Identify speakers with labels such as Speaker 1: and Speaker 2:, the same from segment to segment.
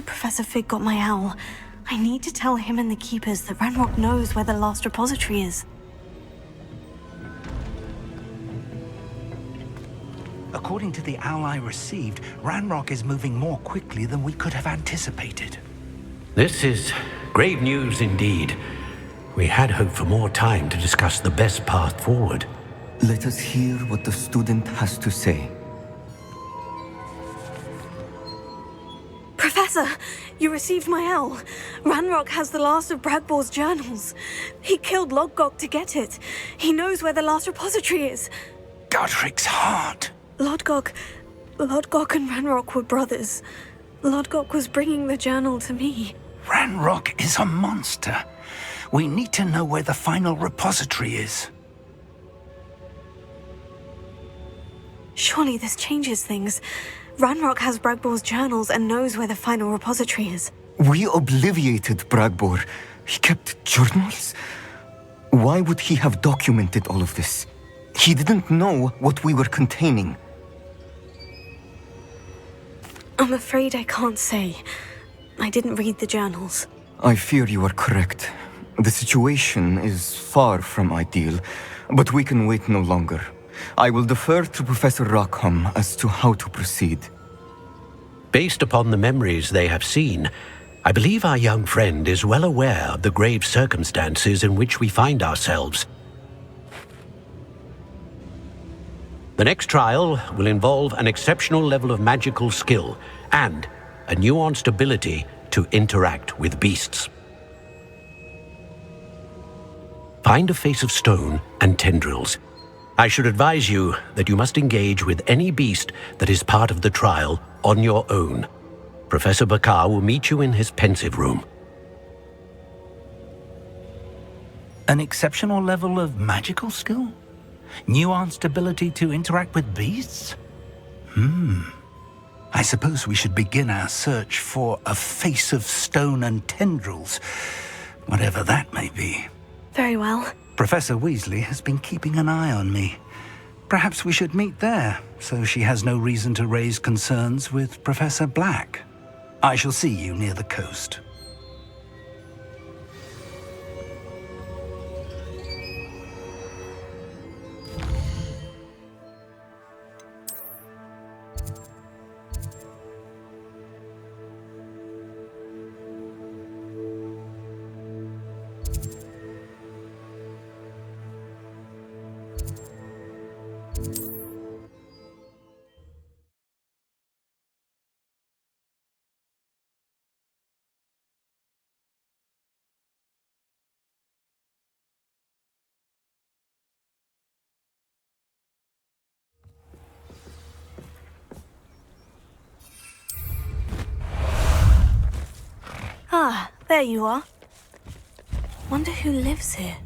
Speaker 1: know Professor Fig got my owl. I need to tell him and the Keepers that Ranrock knows where the last repository is.
Speaker 2: According to the owl I received, Ranrock is moving more quickly than we could have anticipated.
Speaker 3: This is grave news indeed. We had hoped for more time to discuss the best path forward.
Speaker 4: Let us hear what the student has to say.
Speaker 1: Professor, you received my owl. Ranrock has the last of Bragbor's journals. He killed Lodgok to get it. He knows where the last repository is.
Speaker 2: Godric's heart!
Speaker 1: Lodgok and Ranrock were brothers. Lodgok was bringing the journal to me.
Speaker 2: Ranrock is a monster. We need to know where the final repository is.
Speaker 1: Surely this changes things. Ranrock has Bragbor's journals and knows where the final repository is.
Speaker 4: We obliviated Bragbor. He kept journals? Why would he have documented all of this? He didn't know what we were containing.
Speaker 1: I'm afraid I can't say. I didn't read the journals.
Speaker 4: I fear you are correct. The situation is far from ideal, but we can wait no longer. I will defer to Professor Rackham as to how to proceed.
Speaker 3: Based upon the memories they have seen, I believe our young friend is well aware of the grave circumstances in which we find ourselves. The next trial will involve an exceptional level of magical skill and a nuanced ability to interact with beasts. Find a face of stone and tendrils. I should advise you that you must engage with any beast that is part of the trial on your own. Professor Bakar will meet you in his pensive room.
Speaker 2: An exceptional level of magical skill? Nuanced ability to interact with beasts? I suppose we should begin our search for a face of stone and tendrils, whatever that may be.
Speaker 1: Very well.
Speaker 2: Professor Weasley has been keeping an eye on me. Perhaps we should meet there, so she has no reason to raise concerns with Professor Black. I shall see you near the coast.
Speaker 1: Ah, there you are. Wonder who lives here.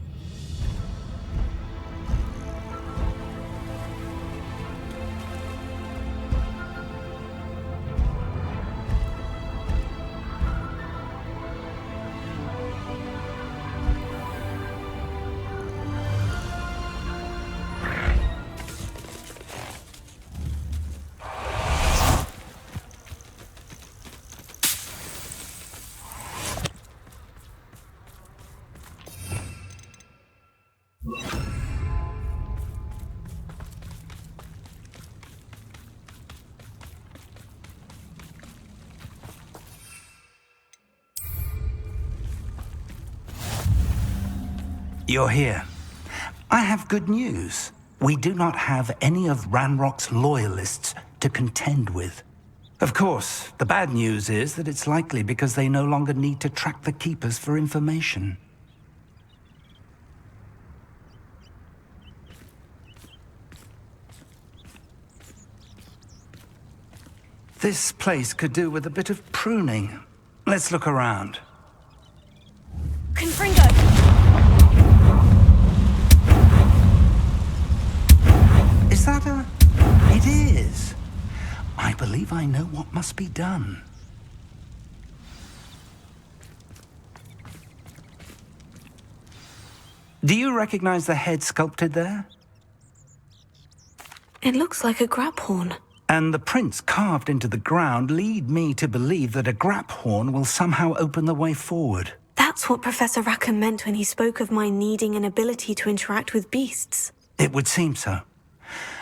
Speaker 2: You're here. I have good news. We do not have any of Ranrock's loyalists to contend with. Of course, the bad news is that it's likely because they no longer need to track the Keepers for information. This place could do with a bit of pruning. Let's look around.
Speaker 1: Confringo!
Speaker 2: Is that a... It is. I believe I know what must be done. Do you recognize the head sculpted there?
Speaker 1: It looks like a grab horn.
Speaker 2: And the prints carved into the ground lead me to believe that a grap horn will somehow open the way forward.
Speaker 1: That's what Professor Rackham meant when he spoke of my needing an ability to interact with beasts.
Speaker 2: It would seem so.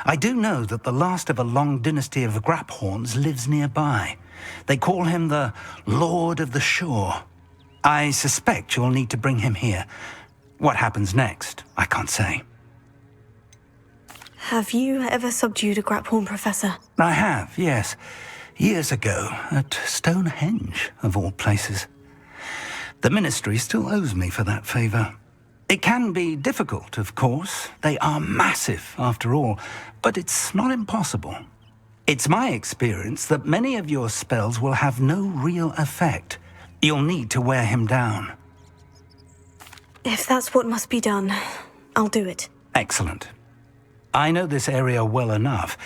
Speaker 2: I do know that the last of a long dynasty of grap horns lives nearby. They call him the Lord of the Shore. I suspect you'll need to bring him here. What happens next, I can't say.
Speaker 1: Have you ever subdued a graphorn, Professor?
Speaker 2: I have, yes. Years ago, at Stonehenge, of all places. The Ministry still owes me for that favor. It can be difficult, of course. They are massive, after all, but it's not impossible. It's my experience that many of your spells will have no real effect. You'll need to wear him down.
Speaker 1: If that's what must be done, I'll do it.
Speaker 2: Excellent. I know this area well enough.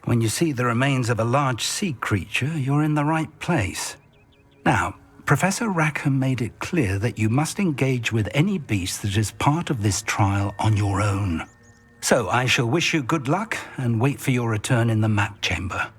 Speaker 2: When you see the remains of a large sea creature, you're in the right place. Now, Professor Rackham made it clear that you must engage with any beast that is part of this trial on your own. So I shall wish you good luck and wait for your return in the map chamber.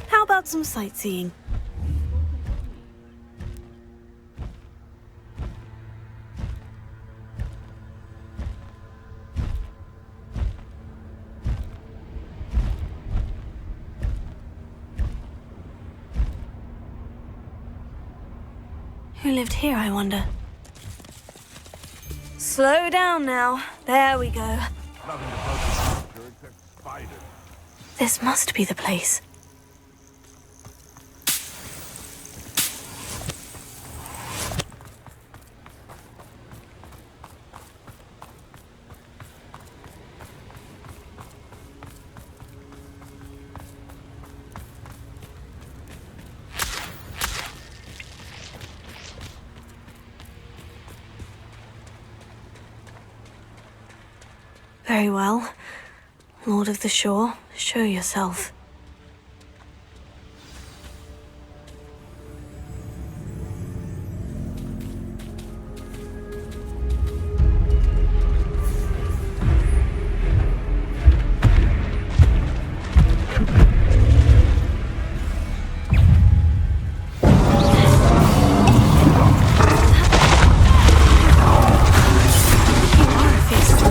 Speaker 1: How about some sightseeing? Who lived here, I wonder? Slow down now. There we go. This must be the place. Very well. Lord of the Shore, show yourself. You are a fierce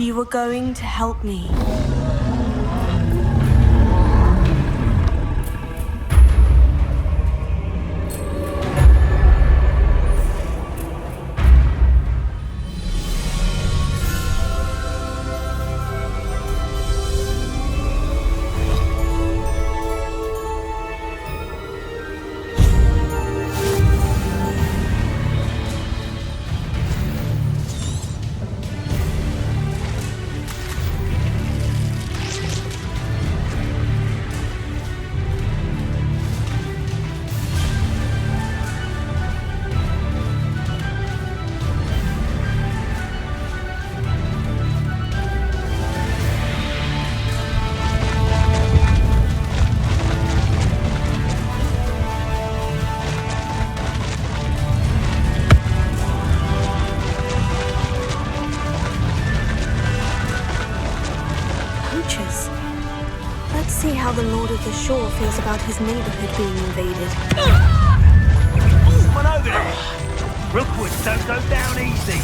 Speaker 1: You were going to help me. Let's see how the Lord of the Shore feels about his neighborhood being invaded.
Speaker 5: One over there! Rookwoods don't go down easy.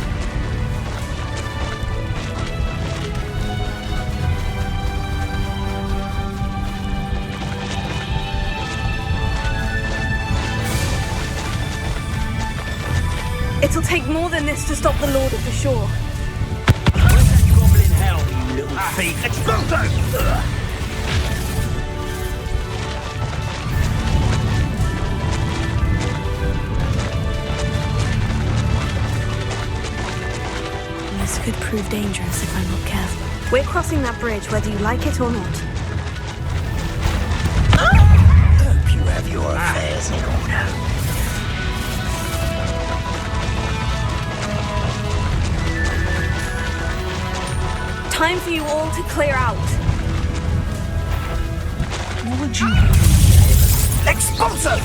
Speaker 1: It'll take more than this to stop the Lord of the Shore.
Speaker 5: Where's that goblin hell, you little thief? Exploso!
Speaker 1: This could prove dangerous if I'm not careful. We're crossing that bridge whether you like it or not.
Speaker 5: Hope you have your affairs in order.
Speaker 1: Time for you all to clear out.
Speaker 5: What would you... Expulso!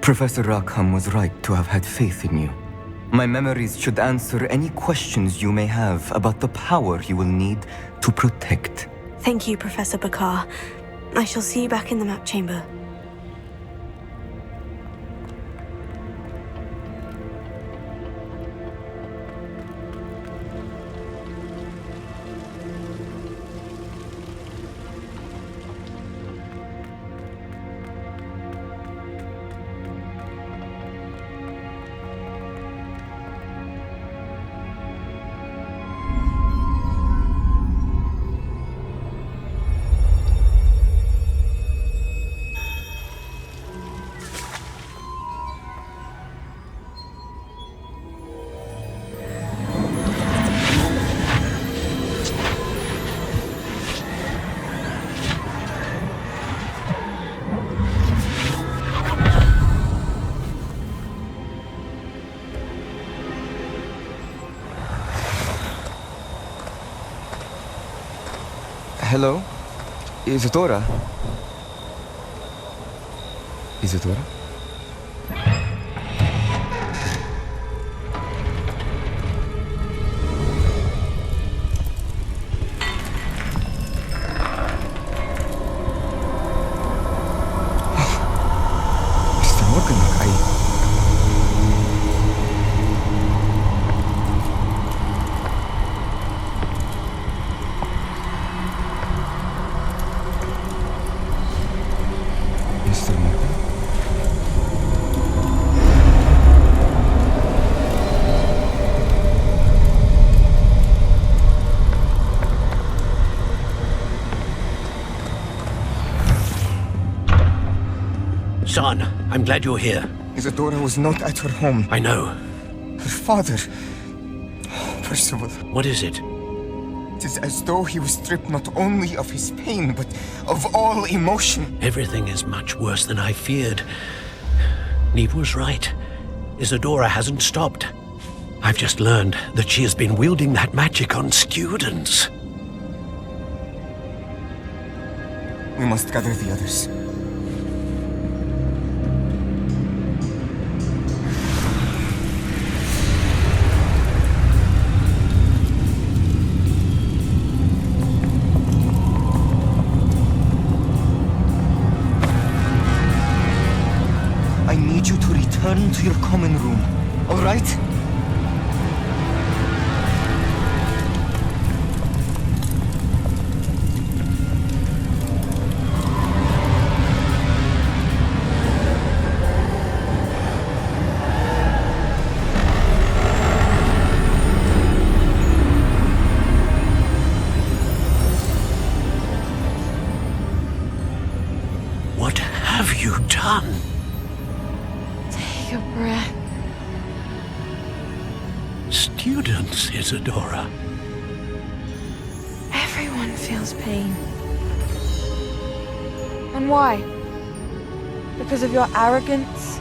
Speaker 4: Professor Rackham was right to have had faith in you. My memories should answer any questions you may have about the power you will need to protect.
Speaker 1: Thank you, Professor Bakar. I shall see you back in the map chamber.
Speaker 4: Hello? Isadora? Isadora? Mr. Morgan, Mr. Morgan?
Speaker 3: Son, I'm glad you're here.
Speaker 4: Isadora was not at her home.
Speaker 3: I know.
Speaker 4: Her father... Percival.
Speaker 3: What is it?
Speaker 4: It is as though he was stripped not only of his pain, but of all emotion.
Speaker 3: Everything is much worse than I feared. Neve was right. Isadora hasn't stopped. I've just learned that she has been wielding that magic on students.
Speaker 4: We must gather the others. I need you to return to your common room, all right?
Speaker 3: What have you done?
Speaker 1: Take a breath.
Speaker 3: Students, Isadora.
Speaker 1: Everyone feels pain. And why? Because of your arrogance?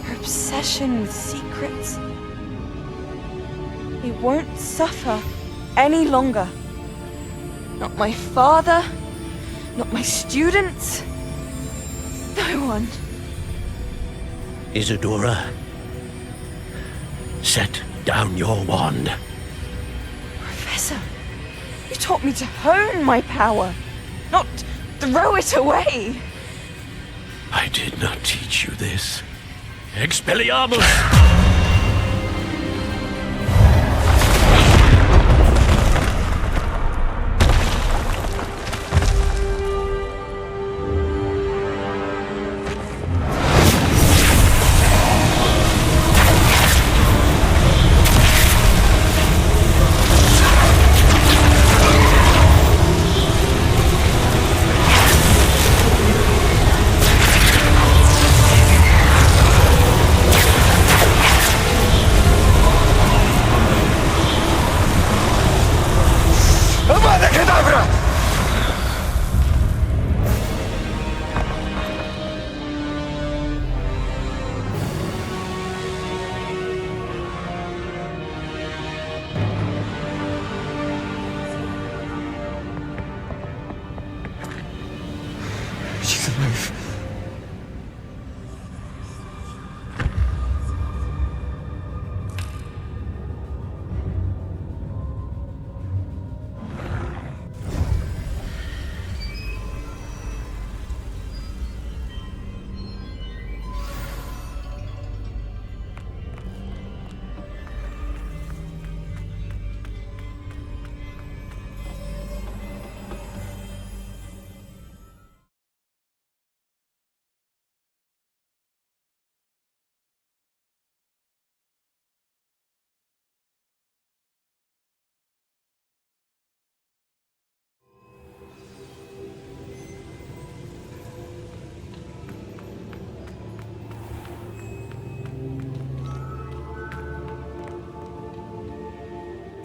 Speaker 1: Your obsession with secrets? He won't suffer any longer. Not my father, not my students, no one.
Speaker 3: Isadora, set down your wand.
Speaker 1: Professor, you taught me to hone my power, not throw it away.
Speaker 3: I did not teach you this. Expelliarmus!
Speaker 4: She's alive.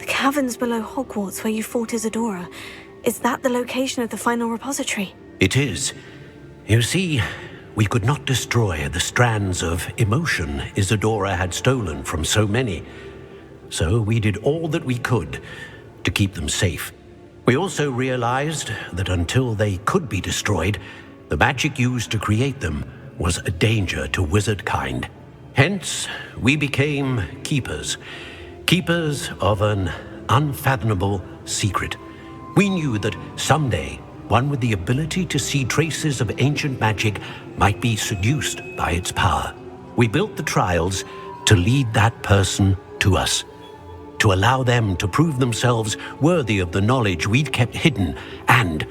Speaker 1: Caverns below Hogwarts where you fought Isadora. Is that the location of the final repository?
Speaker 3: It is. You see, we could not destroy the strands of emotion Isadora had stolen from so many. So we did all that we could to keep them safe. We also realized that until they could be destroyed, the magic used to create them was a danger to wizard kind. Hence, we became keepers. Keepers of an unfathomable secret. We knew that someday, one with the ability to see traces of ancient magic might be seduced by its power. We built the trials to lead that person to us, to allow them to prove themselves worthy of the knowledge we'd kept hidden and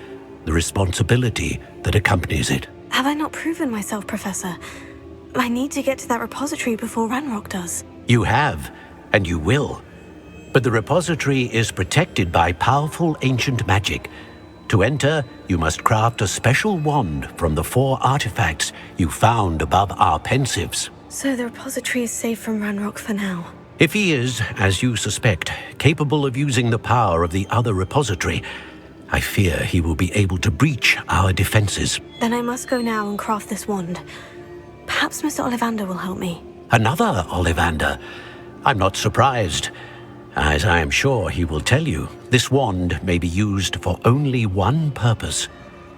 Speaker 3: the responsibility that accompanies it.
Speaker 1: Have I not proven myself, Professor? I need to get to that repository before Ranrock does.
Speaker 3: You have, and you will. But the repository is protected by powerful ancient magic. To enter, you must craft a special wand from the 4 artifacts you found above our pensives.
Speaker 1: So the repository is safe from Ranrock for now.
Speaker 3: If he is, as you suspect, capable of using the power of the other repository, I fear he will be able to breach our defenses.
Speaker 1: Then I must go now and craft this wand. Perhaps Mr. Ollivander will help me.
Speaker 3: Another Ollivander? I'm not surprised. As I am sure he will tell you, this wand may be used for only one purpose.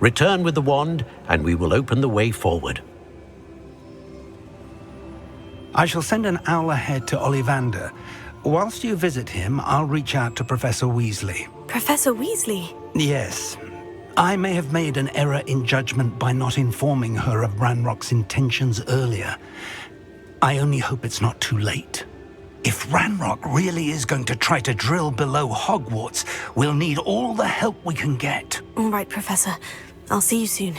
Speaker 3: Return with the wand, and we will open the way forward.
Speaker 2: I shall send an owl ahead to Ollivander. Whilst you visit him, I'll reach out to Professor Weasley.
Speaker 1: Professor Weasley?
Speaker 2: Yes. I may have made an error in judgment by not informing her of Ranrock's intentions earlier. I only hope it's not too late. If Ranrock really is going to try to drill below Hogwarts, we'll need all the help we can get.
Speaker 1: All right, Professor. I'll see you soon.